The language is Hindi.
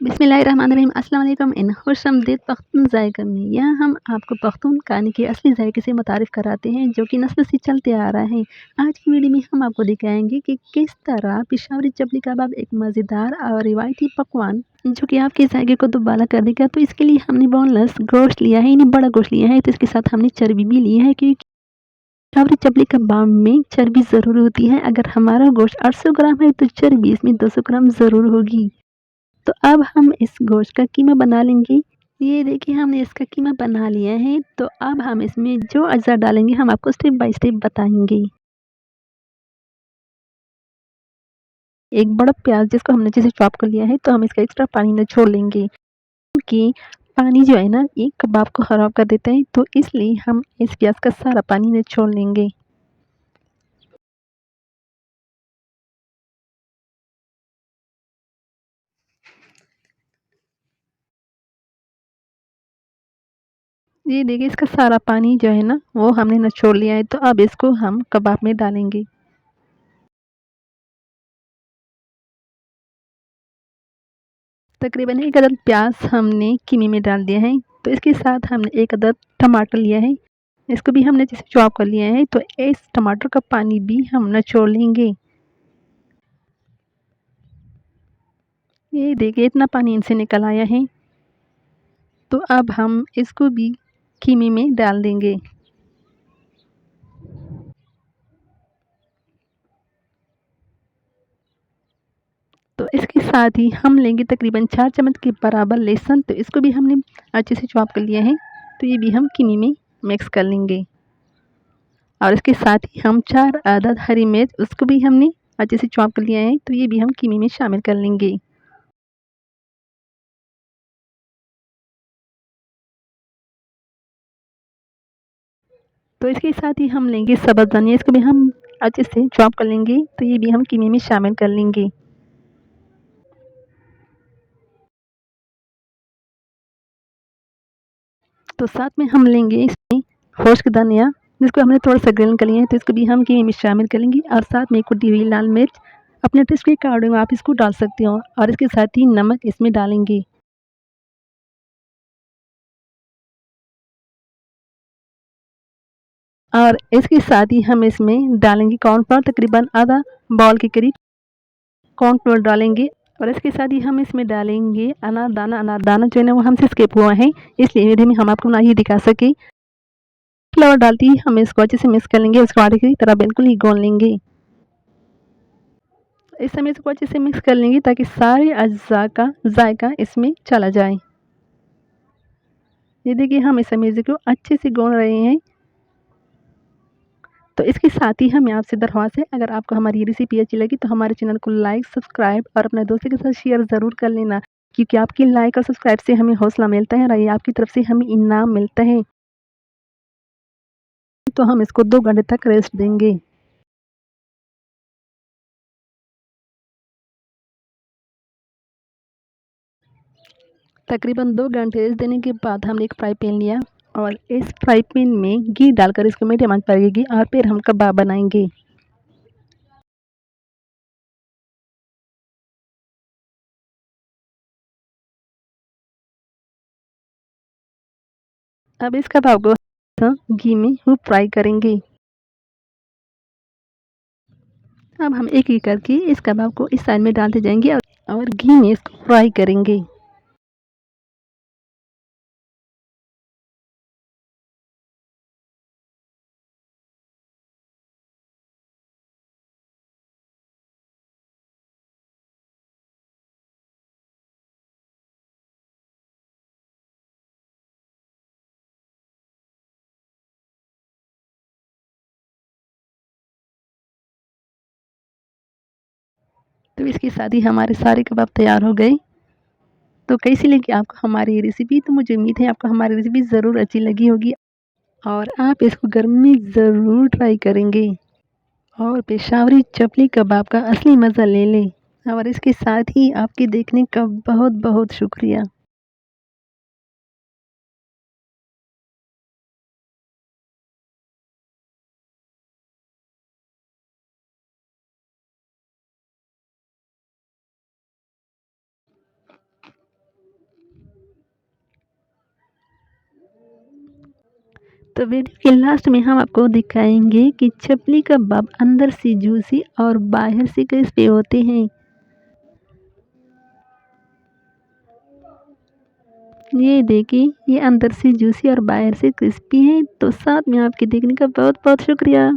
बिस्मिल्लाहिर्रहमानिर्रहीम अस्सलाम वालेकुम इन खुशआमदीद पख्तून ज़ायक़ा में यहाँ हम आपको पख्तून खाने के असली ज़ायके से मुतारिफ़ कराते हैं जो कि नस्ल से चलते आ रहा है। आज की वीडियो में हम आपको दिखाएंगे कि किस तरह पेशावरी चपली कबाब एक मज़ेदार और रिवायती पकवान जो कि आपके ज़ायके को दोबारा कर देगा। तो इसके लिए हमने बोनलेस गोश्त लिया है, यानी बड़ा गोश्त लिया है। तो इसके साथ हमने चर्बी भी ली है क्योंकि पेशावरी चपली कबाब में चर्बी ज़रूर होती है। अगर हमारा गोश्त 800 ग्राम है तो चर्बी इसमें 200 ग्राम ज़रूर होगी। तो अब हम इस गोश्त का कीमा बना लेंगे। ये देखिए हमने इसका कीमा बना लिया है। तो अब हम इसमें जो अज़ा डालेंगे हम आपको स्टेप बाय स्टेप बताएंगे। एक बड़ा प्याज जिसको हमने अच्छे से चॉप कर लिया है, तो हम इसका एक्स्ट्रा पानी निचोड़ लेंगे क्योंकि पानी जो है ना ये कबाब को ख़राब कर देता है, तो इसलिए हम इस प्याज का सारा पानी निचोड़ लेंगे। ये देखिए इसका सारा पानी जो है ना वो हमने निचोड़ लिया है। तो अब इसको हम कबाब में डालेंगे। तकरीबन 1 अदद प्याज हमने कीमे में डाल दिया है। तो इसके साथ हमने 1 अदद टमाटर लिया है, इसको भी हमने जैसे चॉप कर लिया है। तो इस टमाटर का पानी भी हम निचोड़ लेंगे। ये देखिए इतना पानी इनसे निकल आया है। तो अब हम इसको भी कीमे में डाल देंगे। तो इसके साथ ही हम लेंगे तकरीबन 4 चम्मच के बराबर लहसुन। तो इसको भी हमने अच्छे से चॉप कर लिया है। तो ये भी हम कीमे में मिक्स कर लेंगे। और इसके साथ ही हम 4 अदद हरी मिर्च उसको भी हमने अच्छे से चॉप कर लिया है। तो ये भी हम कीमे में शामिल कर लेंगे। तो इसके साथ ही हम लेंगे सब्ज़ धनिया, इसको भी हम अच्छे से चॉप कर लेंगे। तो ये भी हम कीमे में शामिल कर लेंगे। तो साथ में हम लेंगे इसमें खुश्क धनिया, जिसको हमने थोड़ा सा ग्राइंड कर लिया है। तो इसको भी हम कीमे में शामिल कर लेंगे। और साथ में कुटी हुई लाल मिर्च अपने टेस्ट के अकॉर्डिंग आप इसको डाल सकते हो। और इसके साथ ही नमक इसमें डालेंगे। और इसके साथ ही हम इसमें डालेंगे कॉर्नफ्लोर, तकरीबन आधा बाउल के करीब कॉर्नफ्लोर डालेंगे। और इसके साथ ही हम इसमें डालेंगे अनारदाना। अनारदाना जो है ना वो हमसे स्किप हुआ है, इसलिए वीडियो में हम आपको ना ही दिखा सके। फ्लावर डालते ही हम इसको अच्छे से मिक्स कर लेंगे। उसको आटे की तरह बिल्कुल ही गूंद लेंगे। इस समय इसको अच्छे से मिक्स कर लेंगे ताकि सारे अज्जा का जायका इसमें चला जाए। ये देखिए हम इस समय को अच्छे से गूंद रहे हैं। तो इसके साथ ही हमें आपसे दरख्वास्त है, अगर आपको हमारी ये रेसिपी अच्छी लगी तो हमारे चैनल को लाइक, सब्सक्राइब और अपने दोस्तों के साथ शेयर ज़रूर कर लेना, क्योंकि आपकी लाइक और सब्सक्राइब से हमें हौसला मिलता है और ये आपकी तरफ से हमें इनाम मिलता है। तो हम इसको 2 घंटे तक रेस्ट देंगे। तकरीबन 2 घंटे रेस्ट देने के बाद हमने एक फ्राई पैन लिया और इस फ्राई पैन में घी डालकर इसको मीडियम आंच पर पकेगी और फिर हम कबाब बनाएंगे। अब इस कबाब को घी में खूब फ्राई करेंगे। अब हम एक एक करके इस कबाब को इस साइड में डालते जाएंगे और घी में इसको फ्राई करेंगे। तो इसके साथ ही हमारे सारे कबाब तैयार हो गए। तो कैसी लगी आपको हमारी ये रेसिपी? तो मुझे उम्मीद है आपको हमारी रेसिपी ज़रूर अच्छी लगी होगी और आप इसको घर में ज़रूर ट्राई करेंगे और पेशावरी चपली कबाब का असली मज़ा ले लें। और इसके साथ ही आपके देखने का बहुत बहुत शुक्रिया। तो वीडियो के लास्ट में हम आपको दिखाएंगे कि चपली कबाब अंदर से जूसी और बाहर से क्रिस्पी होते हैं। ये देखिए, ये अंदर से जूसी और बाहर से क्रिस्पी है। तो साथ में आपके देखने का बहुत बहुत शुक्रिया।